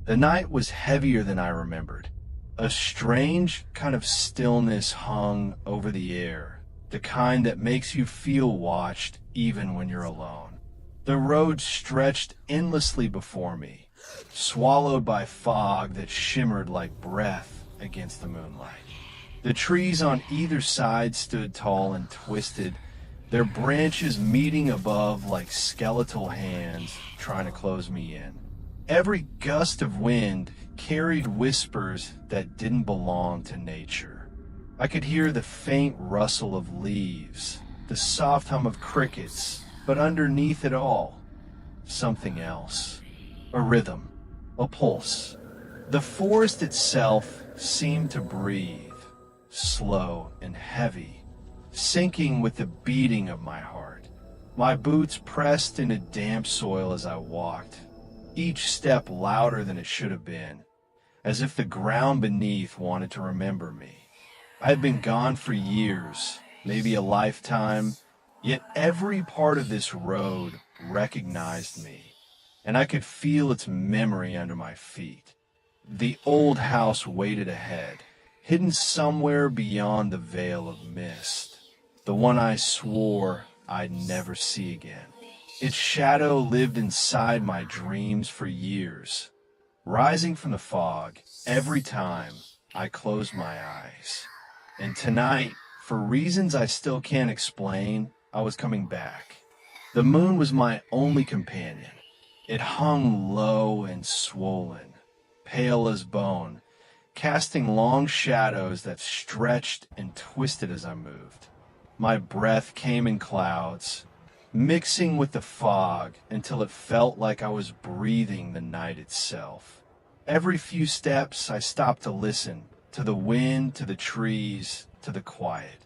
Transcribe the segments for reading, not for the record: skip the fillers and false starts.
The night was heavier than I remembered. A strange kind of stillness hung over the air, the kind that makes you feel watched even when you're alone. The road stretched endlessly before me, swallowed by fog that shimmered like breath against the moonlight. The trees on either side stood tall and twisted, their branches meeting above like skeletal hands trying to close me in. Every gust of wind carried whispers that didn't belong to nature. I could hear the faint rustle of leaves, the soft hum of crickets, but underneath it all, something else. A rhythm, a pulse. The forest itself seemed to breathe, slow and heavy, syncing with the beating of my heart. My boots pressed into damp soil as I walked, each step louder than it should have been, as if the ground beneath wanted to remember me. I had been gone for years, maybe a lifetime, yet every part of this road recognized me, and I could feel its memory under my feet. The old house waited ahead, hidden somewhere beyond the veil of mist, the one I swore I'd never see again. Its shadow lived inside my dreams for years, rising from the fog every time I closed my eyes. And tonight, for reasons I still can't explain, I was coming back. The moon was my only companion. It hung low and swollen, pale as bone, casting long shadows that stretched and twisted as I moved. My breath came in clouds, mixing with the fog until it felt like I was breathing the night itself. Every few steps I stopped to listen, to the wind, to the trees, to the quiet.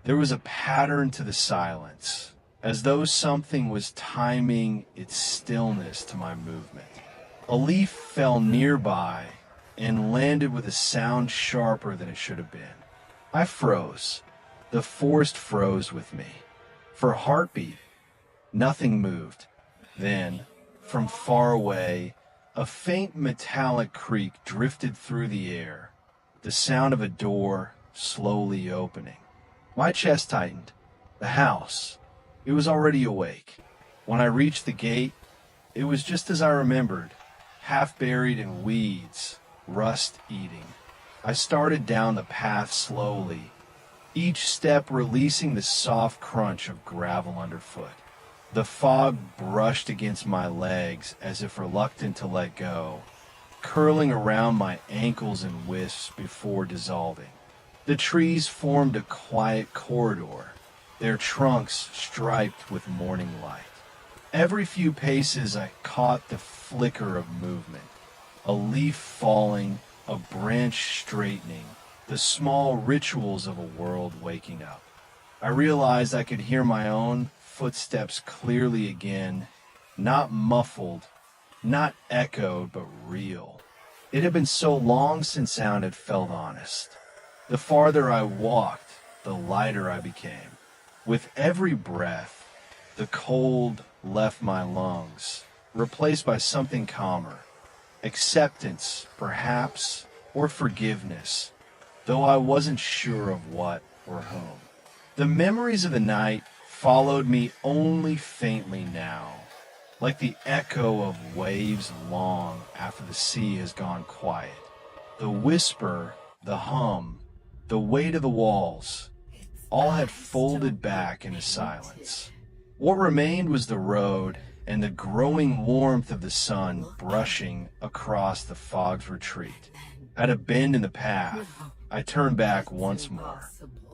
There was a pattern to the silence, as though something was timing its stillness to my movement. A leaf fell nearby and landed with a sound sharper than it should have been. I froze. The forest froze with me. For a heartbeat, nothing moved. Then, from far away, a faint metallic creak drifted through the air, the sound of a door slowly opening. My chest tightened. The house. It was already awake. When I reached the gate, it was just as I remembered, half buried in weeds, rust eating. I started down the path slowly, each step releasing the soft crunch of gravel underfoot. The fog brushed against my legs as if reluctant to let go, curling around my ankles in wisps before dissolving. The trees formed a quiet corridor, their trunks striped with morning light. Every few paces I caught the flicker of movement, a leaf falling, a branch straightening, the small rituals of a world waking up. I realized I could hear my own footsteps clearly again, not muffled, not echoed, but real. It had been so long since sound had felt honest. The farther I walked, the lighter I became. With every breath, the cold left my lungs, replaced by something calmer. Acceptance, perhaps, or forgiveness, though I wasn't sure of what or whom. The memories of the night followed me only faintly now, like the echo of waves long after the sea has gone quiet. The whisper, the hum, the weight of the walls, all had folded back into silence. What remained was the road and the growing warmth of the sun brushing across the fog's retreat. At a bend in the path, I turned back once more.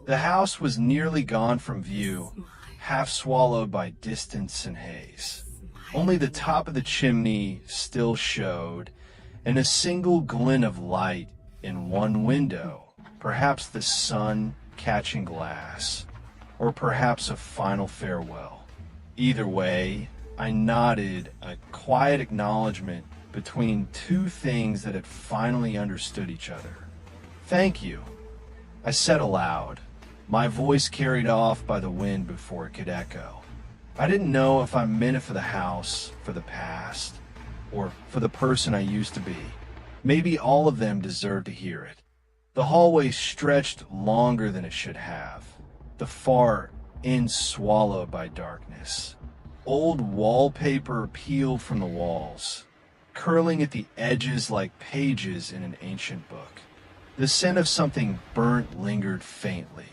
The house was nearly gone from view, half swallowed by distance and haze. Only the top of the chimney still showed, and a single glint of light in one window, perhaps the sun catching glass, or perhaps a final farewell. Either way, I nodded a quiet acknowledgement between two things that had finally understood each other. "Thank you," I said aloud, my voice carried off by the wind before it could echo. I didn't know if I meant it for the house, for the past, or for the person I used to be. Maybe all of them deserved to hear it. The hallway stretched longer than it should have, the far end swallowed by darkness. Old wallpaper peeled from the walls, curling at the edges like pages in an ancient book. The scent of something burnt lingered faintly.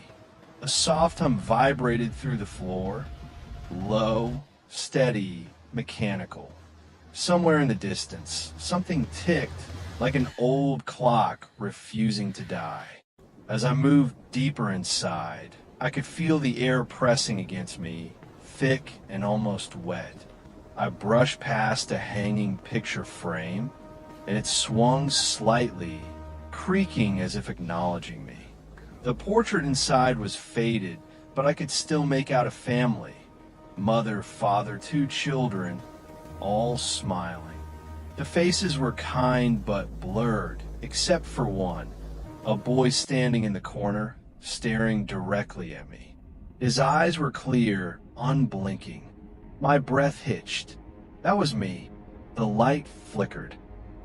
A soft hum vibrated through the floor, low, steady, mechanical. Somewhere in the distance, something ticked like an old clock refusing to die. As I moved deeper inside, I could feel the air pressing against me, thick and almost wet. I brushed past a hanging picture frame, and it swung slightly, creaking as if acknowledging me. The portrait inside was faded, but I could still make out a family. Mother, father, 2 children, all smiling. The faces were kind but blurred, except for one, a boy standing in the corner, staring directly at me. His eyes were clear, unblinking. My breath hitched. That was me. The light flickered.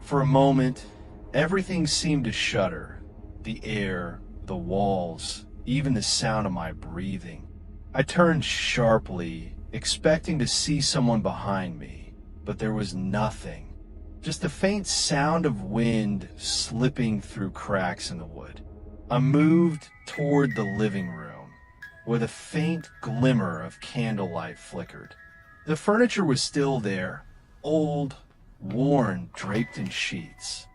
For a moment, everything seemed to shudder. The air, the walls, even the sound of my breathing. I turned sharply, expecting to see someone behind me, but there was nothing. Just the faint sound of wind slipping through cracks in the wood. I moved toward the living room, where the faint glimmer of candlelight flickered. The furniture was still there, old, worn, draped in sheets.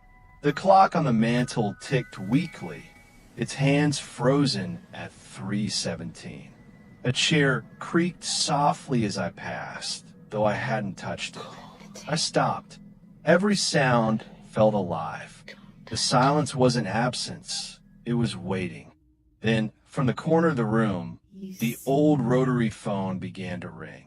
The clock on the mantel ticked weakly, its hands frozen at 3:17. A chair creaked softly as I passed, though I hadn't touched it. I stopped. Every sound felt alive. The silence wasn't absence, it was waiting. Then, from the corner of the room, the old rotary phone began to ring.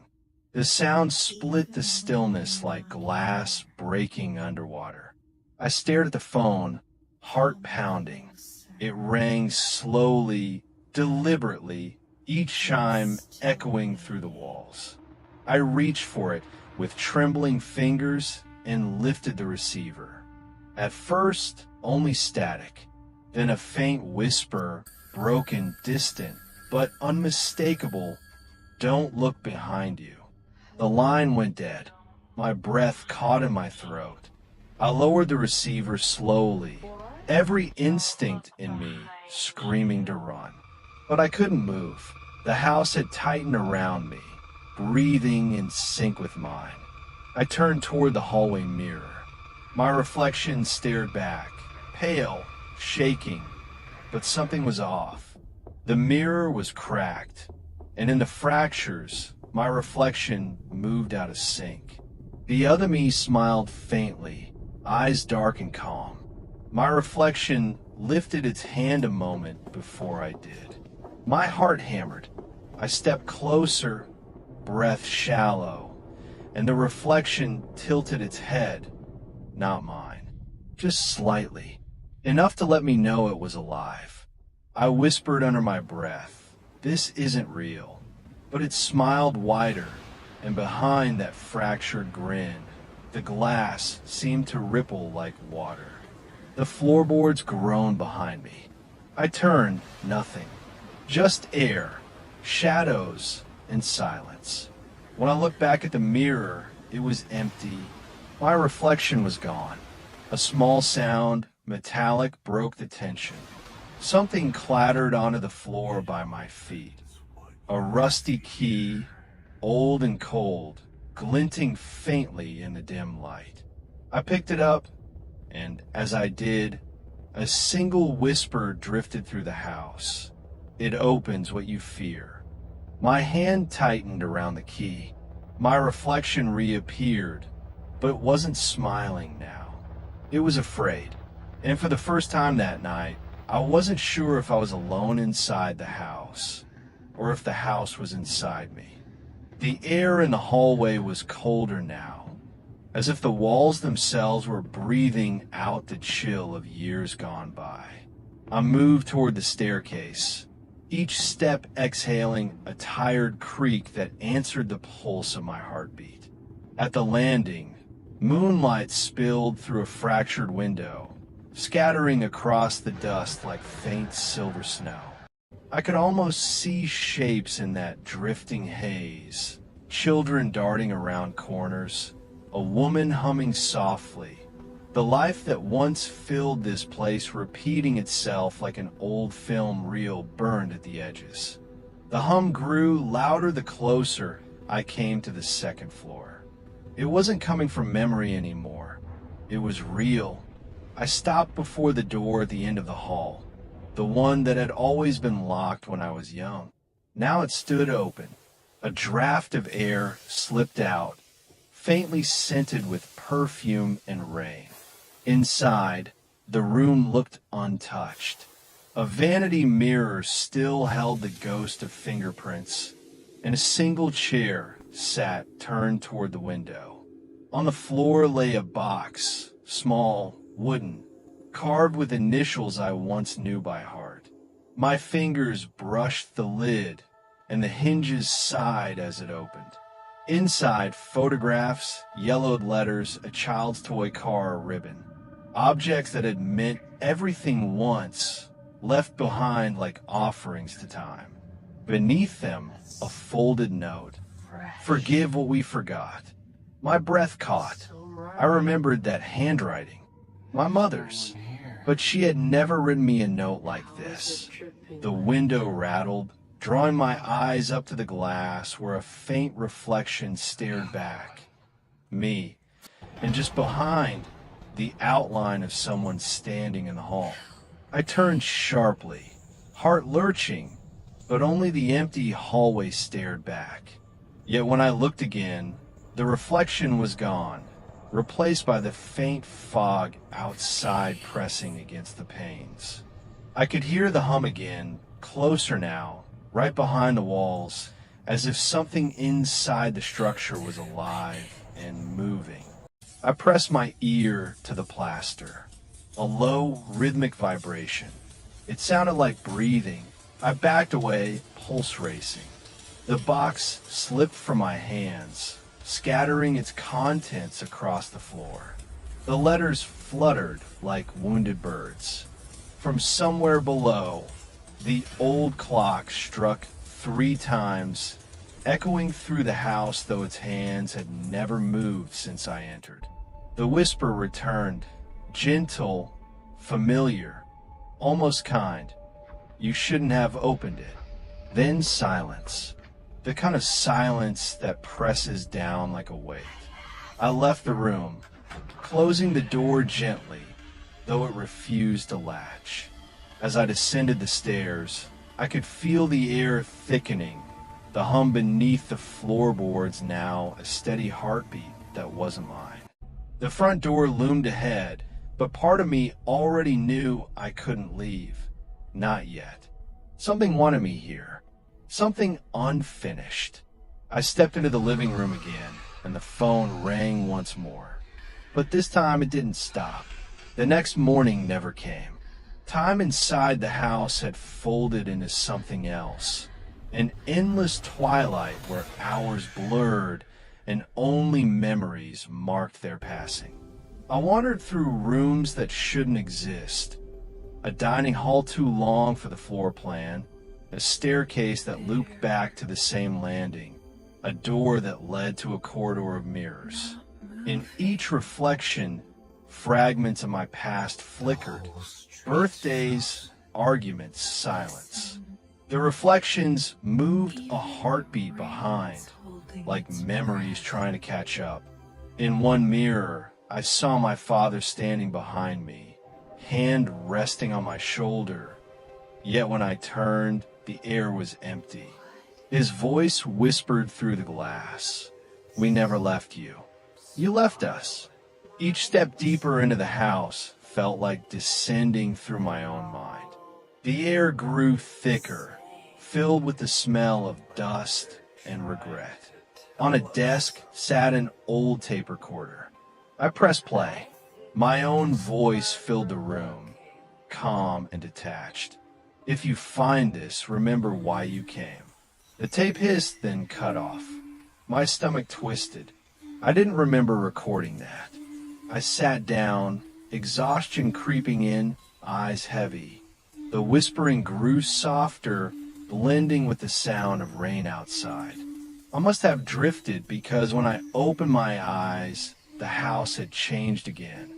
The sound split the stillness like glass breaking underwater. I stared at the phone, heart pounding. It rang slowly, deliberately, each chime echoing through the walls. I reached for it with trembling fingers and lifted the receiver. At first, only static, then a faint whisper, broken, distant, but unmistakable, "Don't look behind you." The line went dead. My breath caught in my throat. I lowered the receiver slowly, every instinct in me screaming to run. But I couldn't move. The house had tightened around me, breathing in sync with mine. I turned toward the hallway mirror. My reflection stared back, pale, shaking, but something was off. The mirror was cracked, and in the fractures, my reflection moved out of sync. The other me smiled faintly, eyes dark and calm. My reflection lifted its hand a moment before I did. My heart hammered. I stepped closer, breath shallow, and the reflection tilted its head, not mine, just slightly, enough to let me know it was alive. I whispered under my breath, "This isn't real," but it smiled wider, and behind that fractured grin, the glass seemed to ripple like water. The floorboards groaned behind me. I turned, nothing, just air, shadows, and silence. When I looked back at the mirror, it was empty. My reflection was gone. A small sound, metallic, broke the tension. Something clattered onto the floor by my feet. A rusty key, old and cold, glinting faintly in the dim light. I picked it up, and as I did, a single whisper drifted through the house. "It opens what you fear." My hand tightened around the key. My reflection reappeared, but it wasn't smiling now. It was afraid. And for the first time that night, I wasn't sure if I was alone inside the house, or if the house was inside me. The air in the hallway was colder now, as if the walls themselves were breathing out the chill of years gone by. I moved toward the staircase, each step exhaling a tired creak that answered the pulse of my heartbeat. At the landing, Moonlight spilled through a fractured window, scattering across the dust like faint silver snow. I could almost see shapes in that drifting haze. Children darting around corners, a woman humming softly. The life that once filled this place repeating itself like an old film reel burned at the edges. The hum grew louder the closer I came to the second floor. It wasn't coming from memory anymore. It was real. I stopped before the door at the end of the hall, the one that had always been locked when I was young. Now it stood open. A draft of air slipped out, faintly scented with perfume and rain. Inside, the room looked untouched. A vanity mirror still held the ghost of fingerprints, and a single chair sat turned toward the window. On the floor lay a box, small, wooden, carved with initials I once knew by heart. My fingers brushed the lid, and the hinges sighed as it opened. Inside, photographs, yellowed letters, a child's toy car, a ribbon. Objects that had meant everything once, left behind like offerings to time. Beneath them, a folded note. Forgive what we forgot. My breath caught. I remembered that handwriting. My mother's. But she had never written me a note like this. The window rattled, drawing my eyes up to the glass where a faint reflection stared back. Me. And just behind, the outline of someone standing in the hall. I turned sharply, heart lurching, but only the empty hallway stared back. Yet when I looked again, the reflection was gone, replaced by the faint fog outside pressing against the panes. I could hear the hum again, closer now, right behind the walls, as if something inside the structure was alive and moving. I pressed my ear to the plaster. A low, rhythmic vibration. It sounded like breathing. I backed away, pulse racing. The box slipped from my hands, scattering its contents across the floor. The letters fluttered like wounded birds. From somewhere below, the old clock struck 3 times, echoing through the house though its hands had never moved since I entered. The whisper returned, gentle, familiar, almost kind. You shouldn't have opened it. Then silence. The kind of silence that presses down like a weight. I left the room, closing the door gently, though it refused to latch. As I descended the stairs, I could feel the air thickening, the hum beneath the floorboards now a steady heartbeat that wasn't mine. The front door loomed ahead, but part of me already knew I couldn't leave. Not yet. Something wanted me here. Something unfinished. I stepped into the living room again, and the phone rang once more. But this time it didn't stop. The next morning never came. Time inside the house had folded into something else. An endless twilight where hours blurred and only memories marked their passing. I wandered through rooms that shouldn't exist. A dining hall too long for the floor plan, a staircase that looped back to the same landing, a door that led to a corridor of mirrors. In each reflection, fragments of my past flickered. Birthdays, arguments, silence. The reflections moved a heartbeat behind, like memories trying to catch up. In one mirror, I saw my father standing behind me, hand resting on my shoulder. Yet when I turned, the air was empty. His voice whispered through the glass. We never left you. You left us. Each step deeper into the house felt like descending through my own mind. The air grew thicker, filled with the smell of dust and regret. On a desk sat an old tape recorder. I pressed play. My own voice filled the room, calm and detached. If you find this, remember why you came. The tape hissed, then cut off. My stomach twisted. I didn't remember recording that. I sat down, exhaustion creeping in, eyes heavy. The whispering grew softer, blending with the sound of rain outside. I must have drifted because when I opened my eyes, the house had changed again.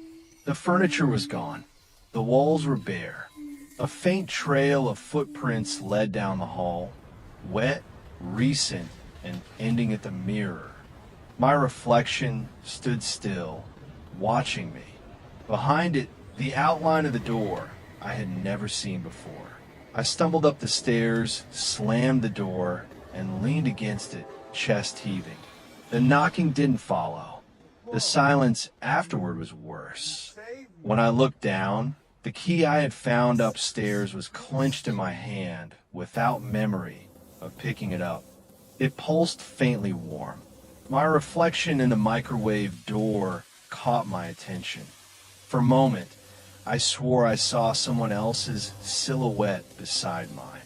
The furniture was gone. The walls were bare. A faint trail of footprints led down the hall, wet, recent, and ending at the mirror. My reflection stood still, watching me. Behind it, the outline of the door I had never seen before. I stumbled up the stairs, slammed the door, and leaned against it, chest heaving. The knocking didn't follow. The silence afterward was worse. When I looked down, the key I had found upstairs was clenched in my hand without memory of picking it up. It pulsed faintly warm. My reflection in the microwave door caught my attention. For a moment, I swore I saw someone else's silhouette beside mine.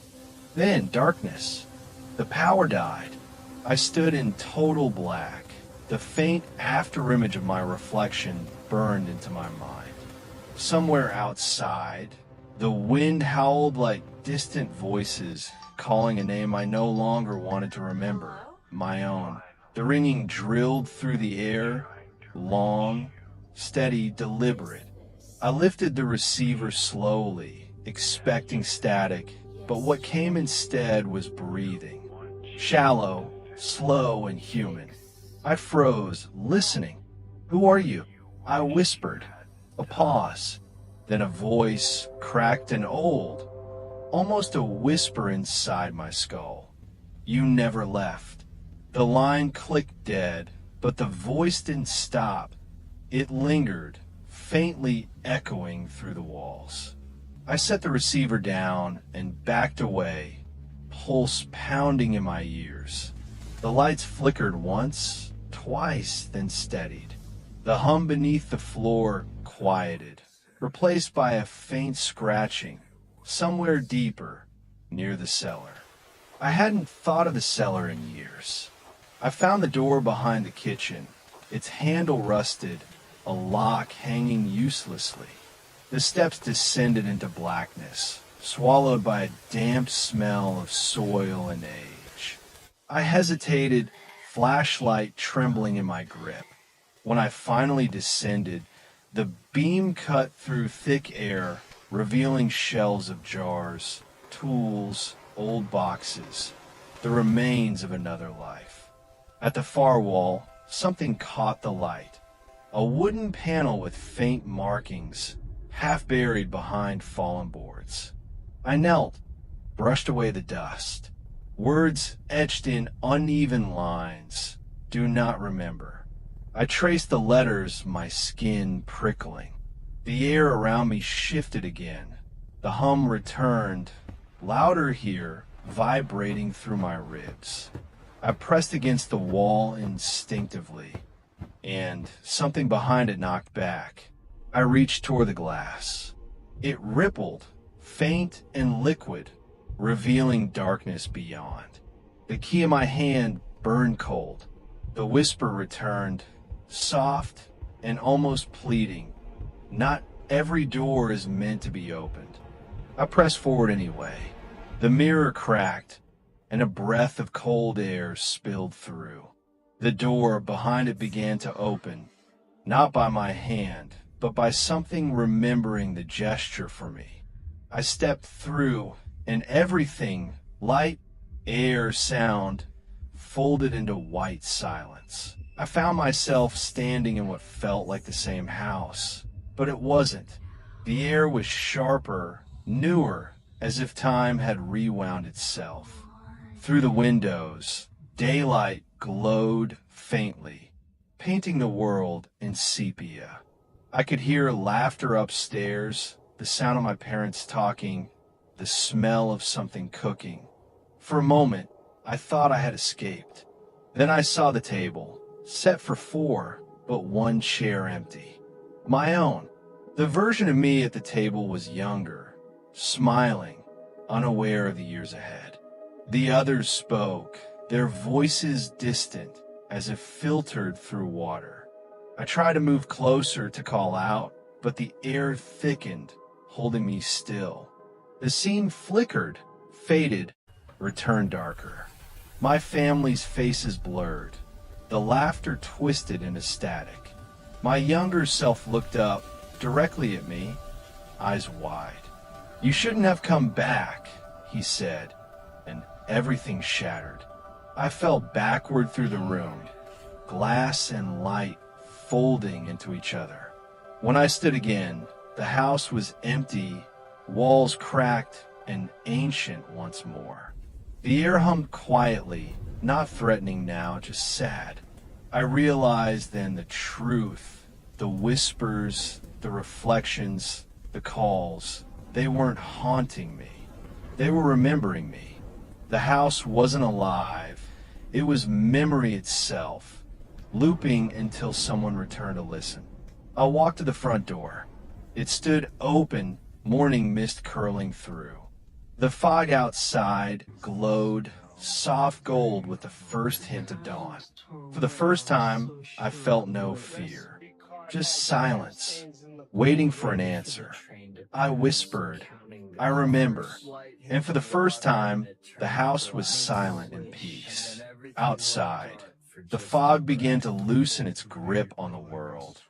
Then, darkness. The power died. I stood in total black. The faint afterimage of my reflection burned into my mind. Somewhere outside, the wind howled like distant voices, calling a name I no longer wanted to remember, my own. The ringing drilled through the air, long, steady, deliberate. I lifted the receiver slowly, expecting static, but what came instead was breathing. Shallow, slow, and human. I froze, listening. "Who are you?" I whispered. A pause, then a voice, cracked and old, almost a whisper inside my skull. "You never left." The line clicked dead, but the voice didn't stop. It lingered, faintly echoing through the walls. I set the receiver down and backed away, pulse pounding in my ears. The lights flickered once, twice, then steadied. The hum beneath the floor quieted, replaced by a faint scratching, somewhere deeper, near the cellar. I hadn't thought of the cellar in years. I found the door behind the kitchen, its handle rusted, a lock hanging uselessly. The steps descended into blackness, swallowed by a damp smell of soil and age. I hesitated, flashlight trembling in my grip. When I finally descended, the beam cut through thick air, revealing shelves of jars, tools, old boxes, the remains of another life. At the far wall, something caught the light. A wooden panel with faint markings, half buried behind fallen boards. I knelt, brushed away the dust. Words etched in uneven lines. Do not remember. I traced the letters, my skin prickling. The air around me shifted again. The hum returned, louder here, vibrating through my ribs. I pressed against the wall instinctively, and something behind it knocked back. I reached toward the glass. It rippled, faint and liquid, revealing darkness beyond. The key in my hand burned cold. The whisper returned, soft and almost pleading. Not every door is meant to be opened. I pressed forward anyway. The mirror cracked, and a breath of cold air spilled through. The door behind it began to open, not by my hand, but by something remembering the gesture for me. I stepped through, and everything, light, air, sound, folded into white silence. I found myself standing in what felt like the same house, but it wasn't. The air was sharper, newer, as if time had rewound itself. Through the windows, daylight glowed faintly, painting the world in sepia. I could hear laughter upstairs, the sound of my parents talking, the smell of something cooking. For a moment, I thought I had escaped. Then I saw the table, set for 4, but one chair empty. My own. The version of me at the table was younger, smiling, unaware of the years ahead. The others spoke, their voices distant, as if filtered through water. I tried to move closer to call out, but the air thickened, holding me still. The scene flickered, faded, returned darker. My family's faces blurred. The laughter twisted into static. My younger self looked up, directly at me, eyes wide. "You shouldn't have come back," he said, and everything shattered. I fell backward through the room, glass and light folding into each other. When I stood again, the house was empty, walls cracked, and ancient once more. The air hummed quietly, not threatening now, just sad. I realized then the truth, the whispers, the reflections, the calls. They weren't haunting me. They were remembering me. The house wasn't alive. It was memory itself, looping until someone returned to listen. I walked to the front door. It stood open, morning mist curling through. The fog outside glowed soft gold with the first hint of dawn. For the first time, I felt no fear, just silence, waiting for an answer. I whispered, "I remember." And for the first time, the house was silent in peace. Outside, the fog began to loosen its grip on the world,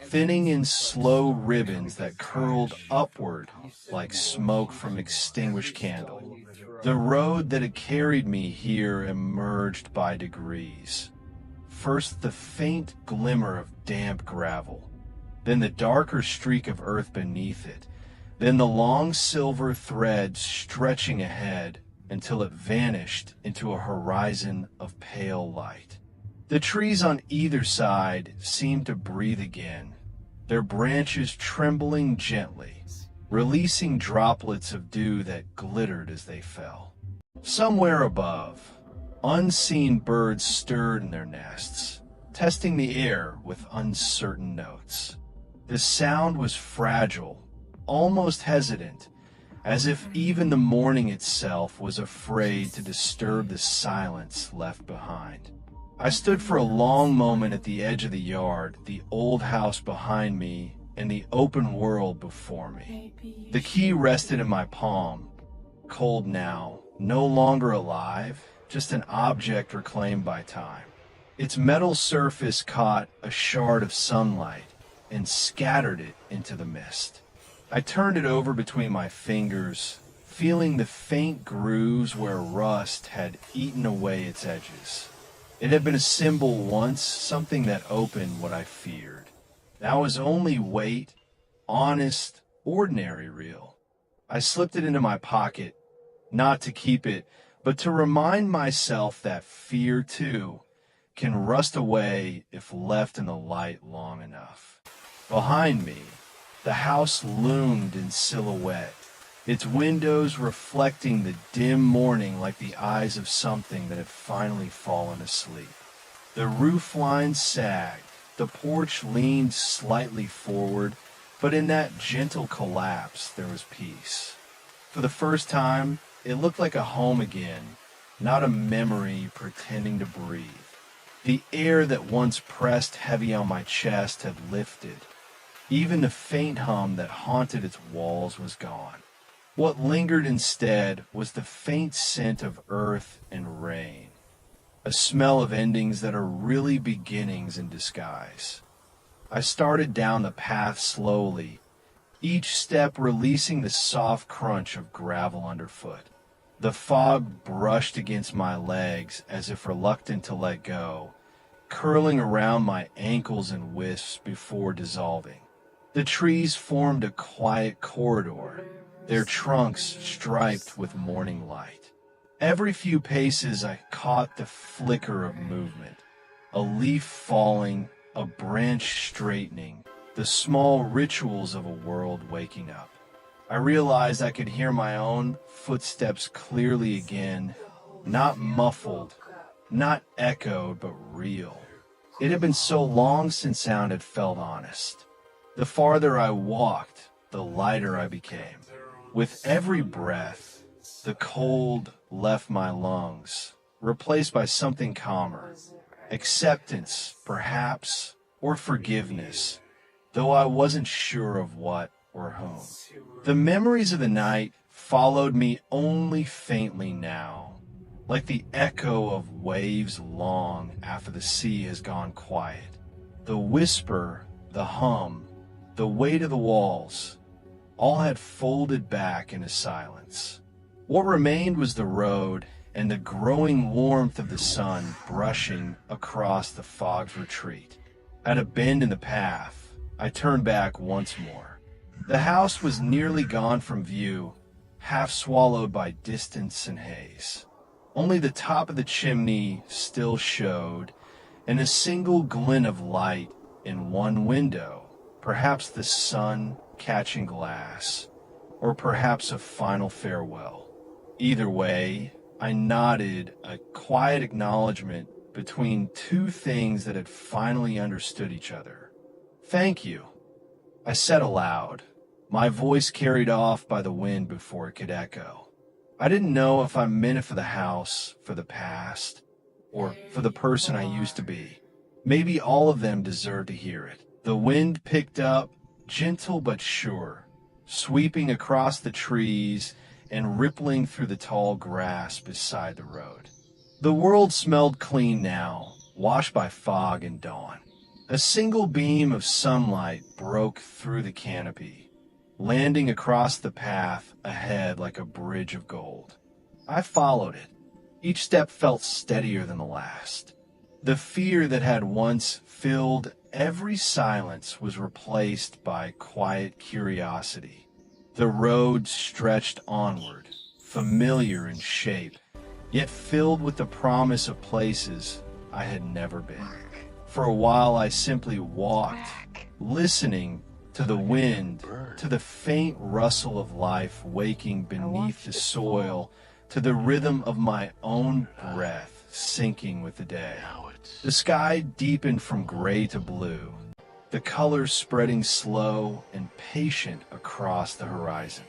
thinning in slow ribbons that curled upward like smoke from extinguished candle. The road that had carried me here emerged by degrees. First the faint glimmer of damp gravel, then the darker streak of earth beneath it, then the long silver thread stretching ahead until it vanished into a horizon of pale light. The trees on either side seemed to breathe again, their branches trembling gently, releasing droplets of dew that glittered as they fell. Somewhere above, unseen birds stirred in their nests, testing the air with uncertain notes. The sound was fragile, almost hesitant, as if even the morning itself was afraid to disturb the silence left behind. I stood for a long moment at the edge of the yard, the old house behind me and the open world before me. The key rested in my palm, cold now, no longer alive, just an object reclaimed by time. Its metal surface caught a shard of sunlight and scattered it into the mist. I turned it over between my fingers, feeling the faint grooves where rust had eaten away its edges. It had been a symbol once, something that opened what I feared. Now was only weight, honest, ordinary real. I slipped it into my pocket, not to keep it, but to remind myself that fear, too, can rust away if left in the light long enough. Behind me, the house loomed in silhouette, its windows reflecting the dim morning like the eyes of something that had finally fallen asleep. The roof lines sagged, the porch leaned slightly forward, but in that gentle collapse there was peace. For the first time, it looked like a home again, not a memory pretending to breathe. The air that once pressed heavy on my chest had lifted. Even the faint hum that haunted its walls was gone. What lingered instead was the faint scent of earth and rain, a smell of endings that are really beginnings in disguise. I started down the path slowly, each step releasing the soft crunch of gravel underfoot. The fog brushed against my legs as if reluctant to let go, curling around my ankles in wisps before dissolving. The trees formed a quiet corridor, their trunks striped with morning light. Every few paces I caught the flicker of movement, a leaf falling, a branch straightening, the small rituals of a world waking up. I realized I could hear my own footsteps clearly again, not muffled, not echoed, but real. It had been so long since sound had felt honest. The farther I walked, the lighter I became. With every breath, the cold left my lungs, replaced by something calmer, Acceptance, perhaps, or forgiveness, though I wasn't sure of what or whom. The memories of the night followed me only faintly now, like the echo of waves long after the sea has gone quiet. The whisper, the hum, the weight of the walls, all had folded back into silence. What remained was the road and the growing warmth of the sun brushing across the fog's retreat. At a bend in the path, I turned back once more. The house was nearly gone from view, half swallowed by distance and haze. Only the top of the chimney still showed, and a single glint of light in one window, perhaps the sun catching glass, or perhaps a final farewell. Either way, I nodded a quiet acknowledgement between two things that had finally understood each other. "Thank you," I said aloud, my voice carried off by the wind before it could echo. I didn't know if I meant it for the house, for the past, or for the person I used to be. Maybe all of them deserved to hear it. The wind picked up, gentle but sure, sweeping across the trees and rippling through the tall grass beside the road. The world smelled clean now, washed by fog and dawn. A single beam of sunlight broke through the canopy, landing across the path ahead like a bridge of gold. I followed it. Each step felt steadier than the last. The fear that had once filled every silence was replaced by quiet curiosity. The road stretched onward, familiar in shape, yet filled with the promise of places I had never been. For a while I simply walked, listening to the wind, to the faint rustle of life waking beneath the soil, to the rhythm of my own breath sinking with the day. The sky deepened from gray to blue, the colors spreading slow and patient across the horizon.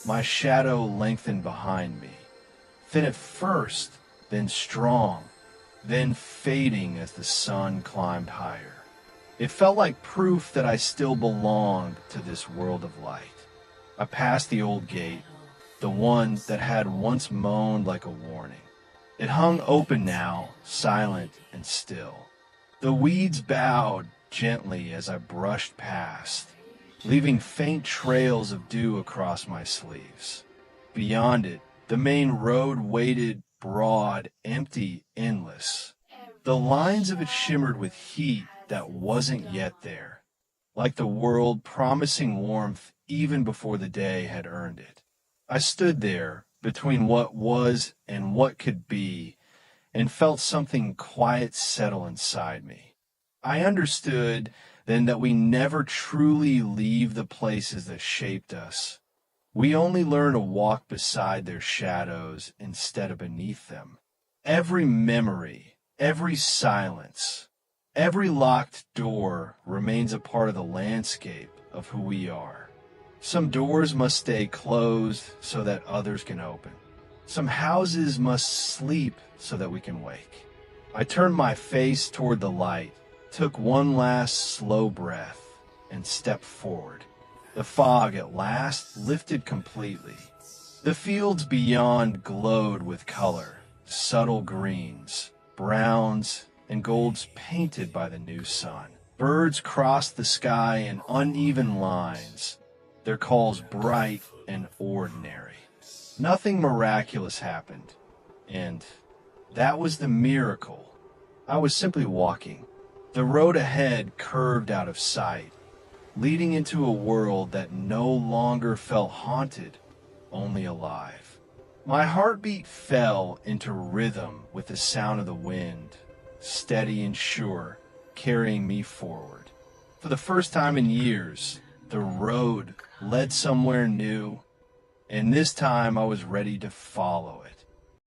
My shadow lengthened behind me, thin at first, then strong, then fading as the sun climbed higher. It felt like proof that I still belonged to this world of light. I passed the old gate, the one that had once moaned like a warning. It hung open now, silent and still. The weeds bowed gently as I brushed past, leaving faint trails of dew across my sleeves. Beyond it, the main road waited broad, empty, endless. The lines of it shimmered with heat that wasn't yet there, like the world promising warmth even before the day had earned it. I stood there between what was and what could be, and felt something quiet settle inside me. I understood then that we never truly leave the places that shaped us. We only learn to walk beside their shadows instead of beneath them. Every memory, every silence, every locked door remains a part of the landscape of who we are. Some doors must stay closed so that others can open. Some houses must sleep so that we can wake. I turned my face toward the light, took one last slow breath, and stepped forward. The fog at last lifted completely. The fields beyond glowed with color, subtle greens, browns, and golds painted by the new sun. Birds crossed the sky in uneven lines, their calls bright and ordinary. Nothing miraculous happened, and that was the miracle. I was simply walking. The road ahead curved out of sight, leading into a world that no longer felt haunted, only alive. My heartbeat fell into rhythm with the sound of the wind, steady and sure, carrying me forward. For the first time in years, the road led somewhere new, and this time I was ready to follow it.